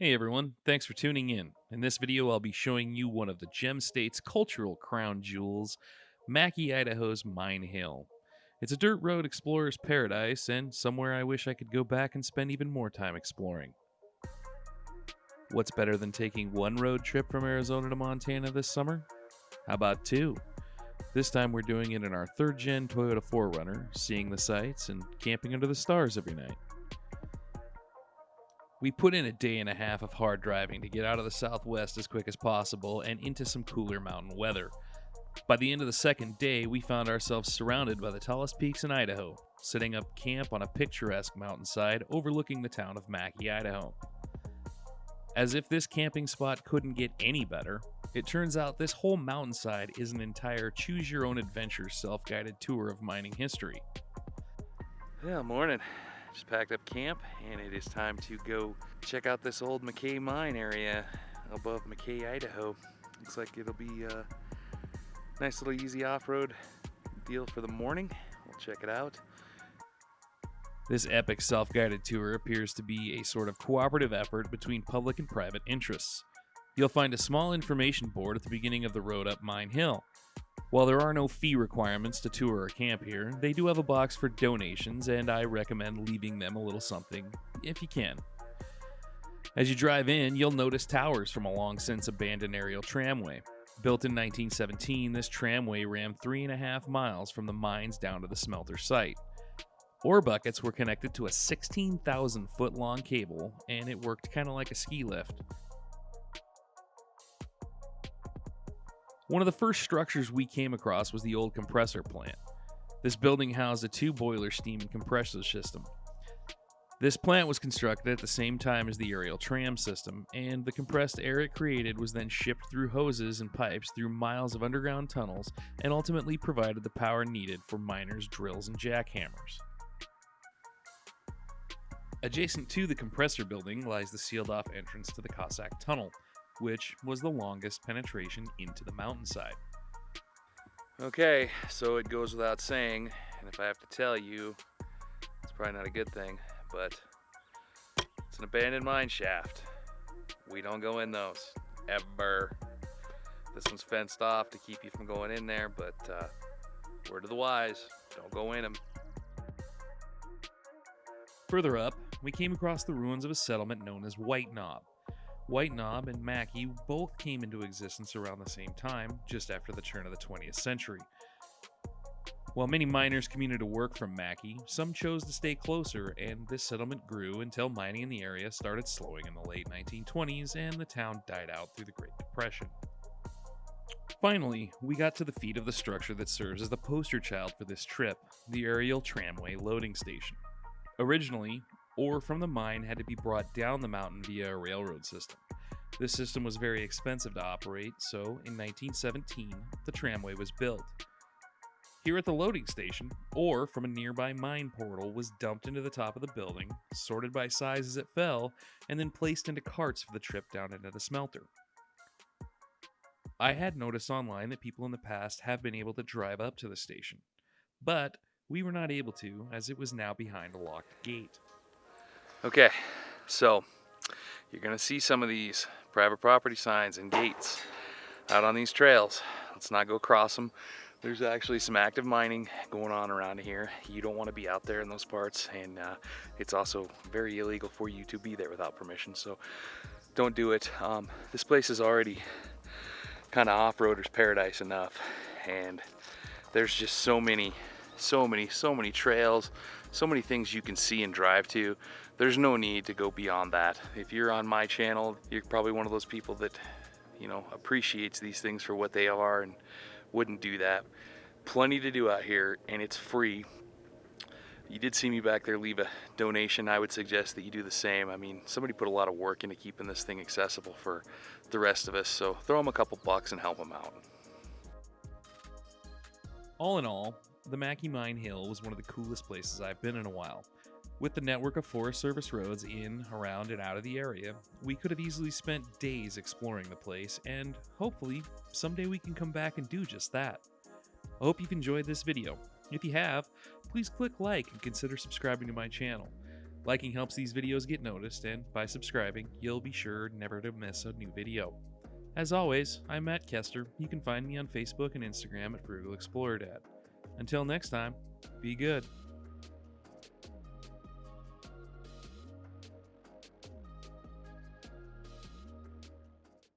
Hey everyone, thanks for tuning in. In this video, I'll be showing you one of the Gem State's cultural crown jewels, Mackay, Idaho's Mine Hill. It's a dirt road explorer's paradise and somewhere I wish I could go back and spend even more time exploring. What's better than taking one road trip from Arizona to Montana this summer? How about two? This time we're doing it in our third gen Toyota 4Runner, seeing the sights and camping under the stars every night. We put in a day and a half of hard driving to get out of the southwest as quick as possible and into some cooler mountain weather. By the end of the second day, we found ourselves surrounded by the tallest peaks in Idaho, setting up camp on a picturesque mountainside overlooking the town of Mackay, Idaho. As if this camping spot couldn't get any better, it turns out this whole mountainside is an entire choose your own adventure self-guided tour of mining history. Yeah, morning. Just packed up camp and it is time to go check out this old Mackay mine area above Mackay, Idaho. Looks like it'll be a nice little easy off-road deal for the morning. We'll check it out. This epic self-guided tour appears to be a sort of cooperative effort between public and private interests. You'll find a small information board at the beginning of the road up Mine Hill. While there are no fee requirements to tour or camp here, they do have a box for donations, and I recommend leaving them a little something if you can. As you drive in, you'll notice towers from a long since abandoned aerial tramway. Built in 1917, this tramway ran 3.5 miles from the mines down to the smelter site. Ore buckets were connected to a 16,000 foot long cable, and it worked kind of like a ski lift. One of the first structures we came across was the old compressor plant. This building housed a 2-boiler steam and compressor system. This plant was constructed at the same time as the aerial tram system, and the compressed air it created was then shipped through hoses and pipes through miles of underground tunnels and ultimately provided the power needed for miners' drills and jackhammers. Adjacent to the compressor building lies the sealed-off entrance to the Cossack Tunnel, which was the longest penetration into the mountainside. Okay, so it goes without saying, and if I have to tell you, it's probably not a good thing, but it's an abandoned mine shaft. We don't go in those, ever. This one's fenced off to keep you from going in there, but word of the wise, don't go in them. Further up, we came across the ruins of a settlement known as White Knob. White Knob and Mackay both came into existence around the same time, just after the turn of the 20th century. While many miners commuted to work from Mackay, some chose to stay closer, and this settlement grew until mining in the area started slowing in the late 1920s and the town died out through the Great Depression. Finally, we got to the feet of the structure that serves as the poster child for this trip, the aerial tramway loading station. Originally, ore from the mine had to be brought down the mountain via a railroad system. This system was very expensive to operate, so in 1917, the tramway was built. Here at the loading station, ore from a nearby mine portal was dumped into the top of the building, sorted by size as it fell, and then placed into carts for the trip down into the smelter. I had noticed online that people in the past have been able to drive up to the station, but we were not able to as it was now behind a locked gate. Okay, so you're gonna see some of these private property signs and gates out on these trails. Let's not go across them. There's actually some active mining going on around here. You don't want to be out there in those parts, and it's also very illegal for you to be there without permission, so don't do it. This place is already kind of off-roader's paradise enough, and there's just so many trails, so many things you can see and drive to. There's no need to go beyond that. If you're on my channel, you're probably one of those people that, appreciates these things for what they are and wouldn't do that. Plenty to do out here, and it's free. You did see me back there leave a donation. I would suggest that you do the same. I mean, somebody put a lot of work into keeping this thing accessible for the rest of us, so throw them a couple bucks and help them out. All in all, the Mackay Mine Hill was one of the coolest places I've been in a while. With the network of Forest Service roads in, around, and out of the area, we could have easily spent days exploring the place, and hopefully, someday we can come back and do just that. I hope you've enjoyed this video. If you have, please click like and consider subscribing to my channel. Liking helps these videos get noticed, and by subscribing, you'll be sure never to miss a new video. As always, I'm Matt Kester. You can find me on Facebook and Instagram at Frugal Explorer Dad. Until next time, be good.